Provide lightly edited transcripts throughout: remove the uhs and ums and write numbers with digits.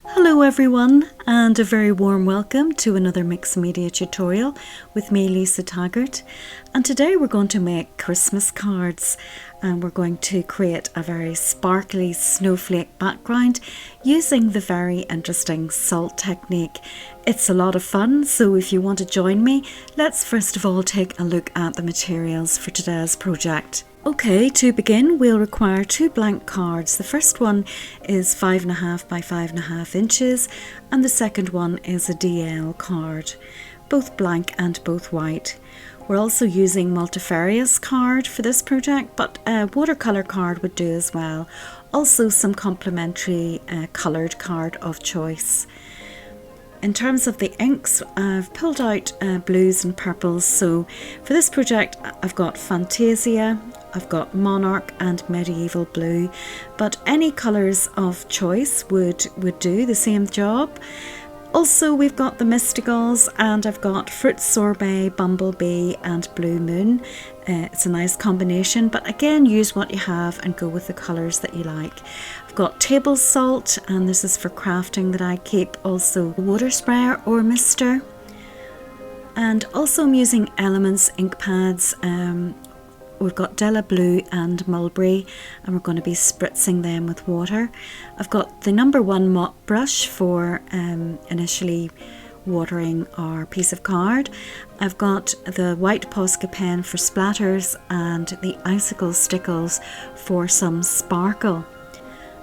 Hello everyone, and a very warm welcome to another mixed media tutorial with me, Lisa Taggart. And today we're going to make Christmas cards, and we're going to create a very sparkly snowflake background using the very interesting salt technique. It's a lot of fun, so if you want to join me, let's first of all take a look at the materials for today's project. Okay, to begin we'll require two blank cards. The first one is 5.5 by 5.5 inches and the second one is a DL card, both blank and both white. We're also using multifarious card for this project, but a watercolour card would do as well. Also some complementary coloured card of choice. In terms of the inks, I've pulled out blues and purples, so for this project I've got Fantasia, I've got Monarch and Medieval Blue, but any colours of choice would do the same job. Also we've got the Mysticals, and I've got Fruit Sorbet, Bumblebee and Blue Moon. It's a nice combination, but again use what you have and go with the colours that you like. I've got table salt, and this is for crafting that I keep, also water sprayer or mister. And also I'm using Elements ink pads. We've got Della Blue and Mulberry, and we're going to be spritzing them with water. I've got the number 1 mop brush for initially watering our piece of card. I've got the white Posca pen for splatters and the Icicle Stickles for some sparkle.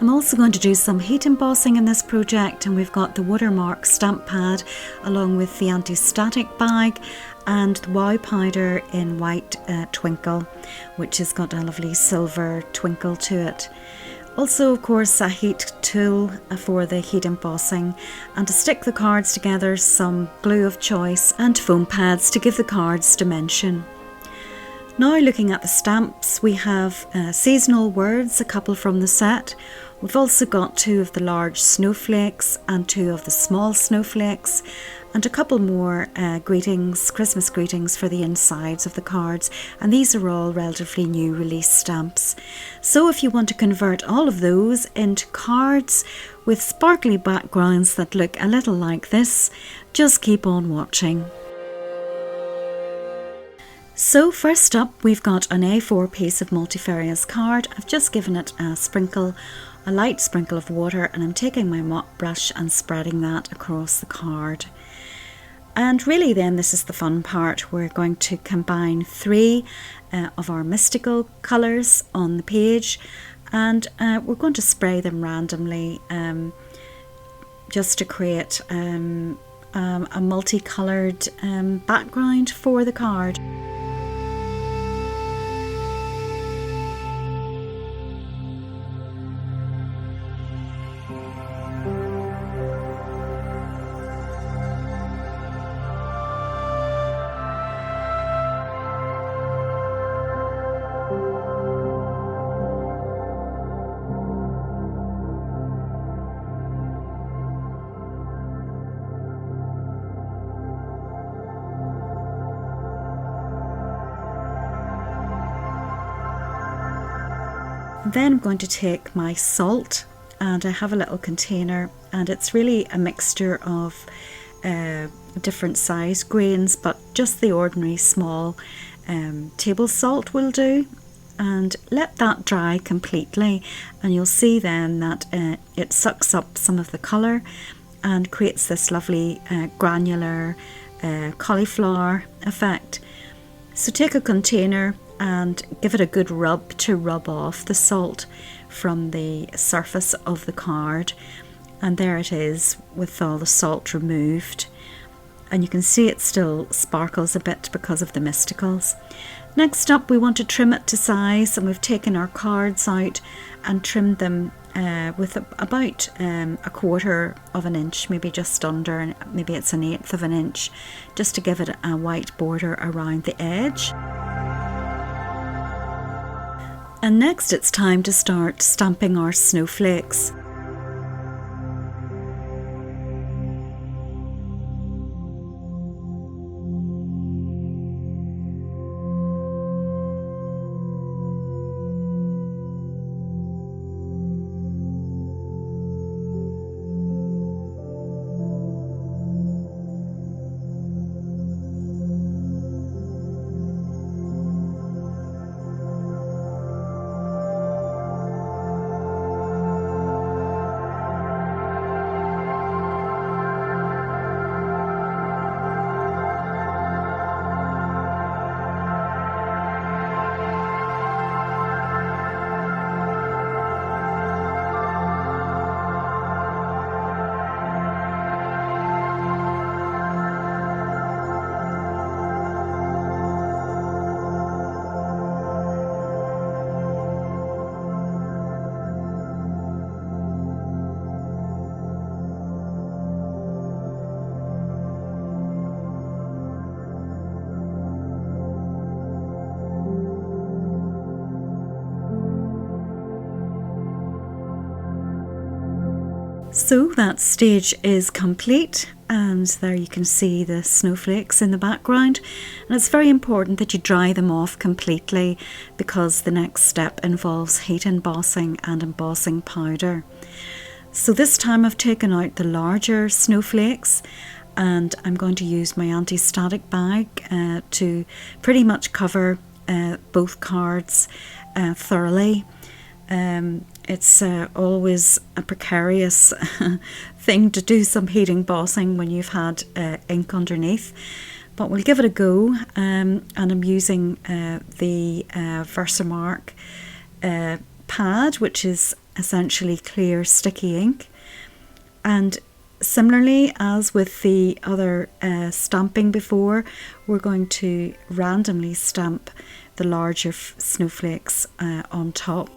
I'm also going to do some heat embossing in this project, and we've got the Watermark stamp pad along with the anti-static bag and the Wow powder in white twinkle, which has got a lovely silver twinkle to it. Also, of course, a heat tool for the heat embossing, and to stick the cards together, some glue of choice and foam pads to give the cards dimension. Now looking at the stamps, we have seasonal words, a couple from the set. We've also got 2 of the large snowflakes and 2 of the small snowflakes, and a couple more greetings, Christmas greetings for the insides of the cards, and these are all relatively new release stamps. So if you want to convert all of those into cards with sparkly backgrounds that look a little like this, just keep on watching. So first up we've got an A4 piece of multifarious card. I've just given it a light sprinkle of water, and I'm taking my mop brush and spreading that across the card. And really then this is the fun part. We're going to combine 3 of our mystical colours on the page, and we're going to spray them randomly just to create a multicoloured background for the card. Then I'm going to take my salt, and I have a little container, and it's really a mixture of different size grains, but just the ordinary small table salt will do. And let that dry completely, and you'll see then that it sucks up some of the colour and creates this lovely granular cauliflower effect. So take a container and give it a good rub to rub off the salt from the surface of the card, and there it is with all the salt removed, and you can see it still sparkles a bit because of the mysticals. Next up we want to trim it to size, and we've taken our cards out and trimmed them with about 1/4 of an inch, maybe just under, maybe it's 1/8 of an inch, just to give it a white border around the edge. And next it's time to start stamping our snowflakes. So that stage is complete, and there you can see the snowflakes in the background, and it's very important that you dry them off completely because the next step involves heat embossing and embossing powder. So this time I've taken out the larger snowflakes, and I'm going to use my anti-static bag to pretty much cover both cards thoroughly. It's always a precarious thing to do some heat embossing when you've had ink underneath, but we'll give it a go. And I'm using the Versamark pad, which is essentially clear sticky ink, and similarly as with the other stamping before, we're going to randomly stamp the larger snowflakes on top.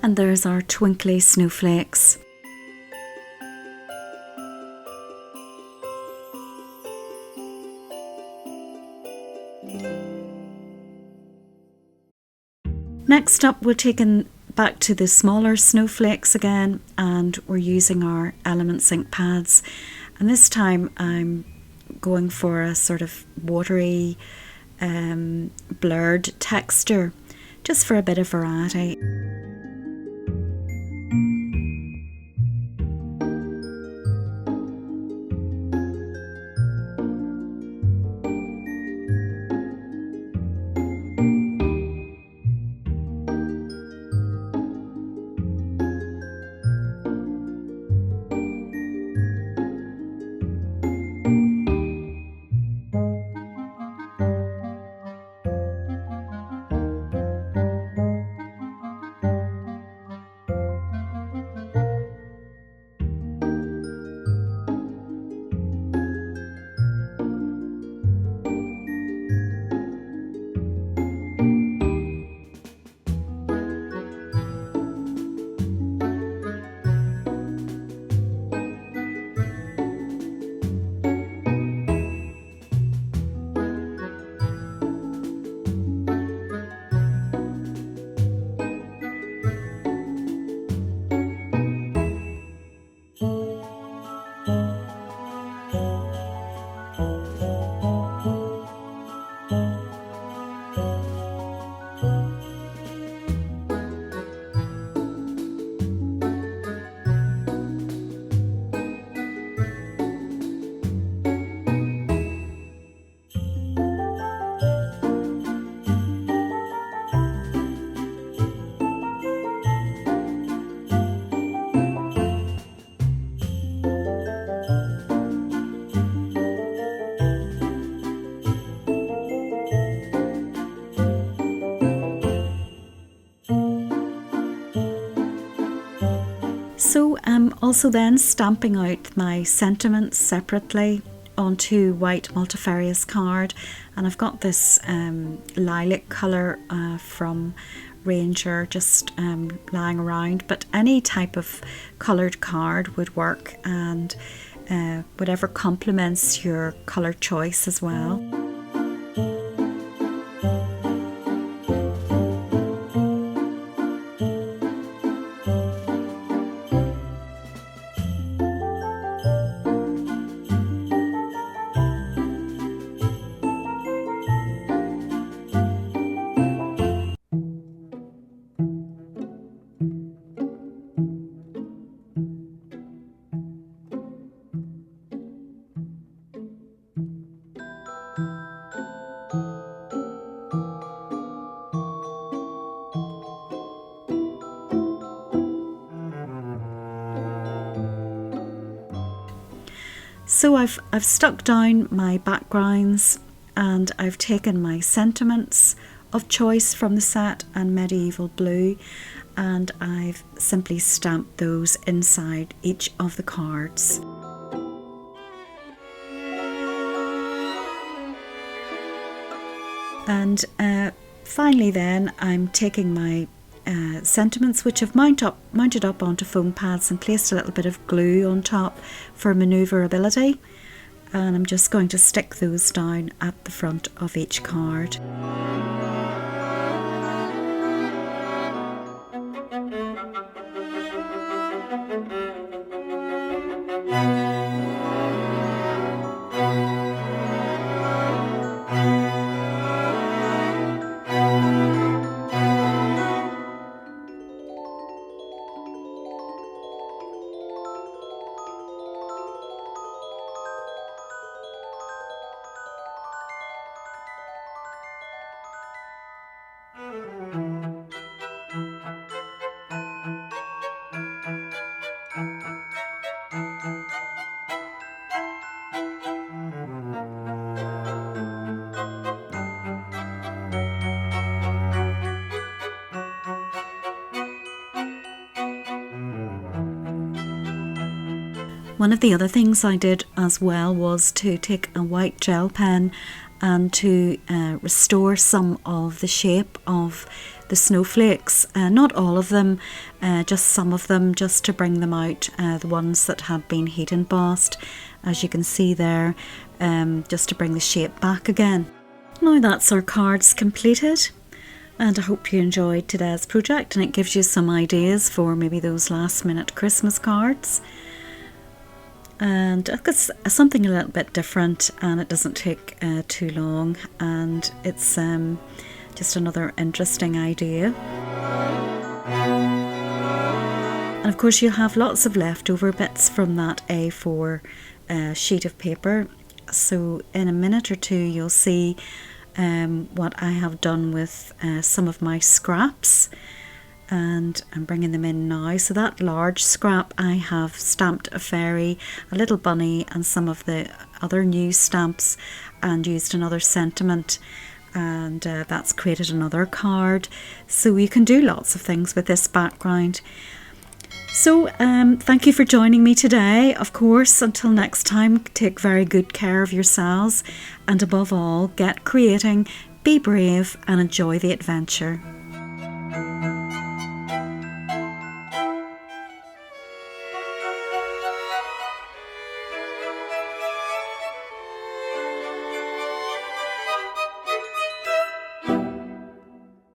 And there's our twinkly snowflakes. Next up, we're taking back to the smaller snowflakes again, and we're using our Elements ink pads. And this time I'm going for a sort of watery, blurred texture, just for a bit of variety. So I'm also then stamping out my sentiments separately onto white multifarious card, and I've got this lilac colour from Ranger just lying around, but any type of coloured card would work, and whatever complements your colour choice as well. So I've stuck down my backgrounds, and I've taken my sentiments of choice from the set and medieval blue, and I've simply stamped those inside each of the cards. And finally then I'm taking my sentiments, which I've mounted up onto foam pads and placed a little bit of glue on top for manoeuvrability, and I'm just going to stick those down at the front of each card. One of the other things I did as well was to take a white gel pen and to restore some of the shape of the snowflakes. Not all of them, just some of them, just to bring them out, the ones that had been heat embossed, as you can see there, just to bring the shape back again. Now that's our cards completed, and I hope you enjoyed today's project and it gives you some ideas for maybe those last minute Christmas cards. And it's something a little bit different, and it doesn't take too long, and it's just another interesting idea. And of course you'll have lots of leftover bits from that A4 sheet of paper, so in a minute or two you'll see what I have done with some of my scraps, and I'm bringing them in now. So that large scrap, I have stamped a fairy, a little bunny, and some of the other new stamps, and used another sentiment, and that's created another card. So you can do lots of things with this background. So thank you for joining me today. Of course, until next time, take very good care of yourselves, and above all, get creating, be brave, and enjoy the adventure.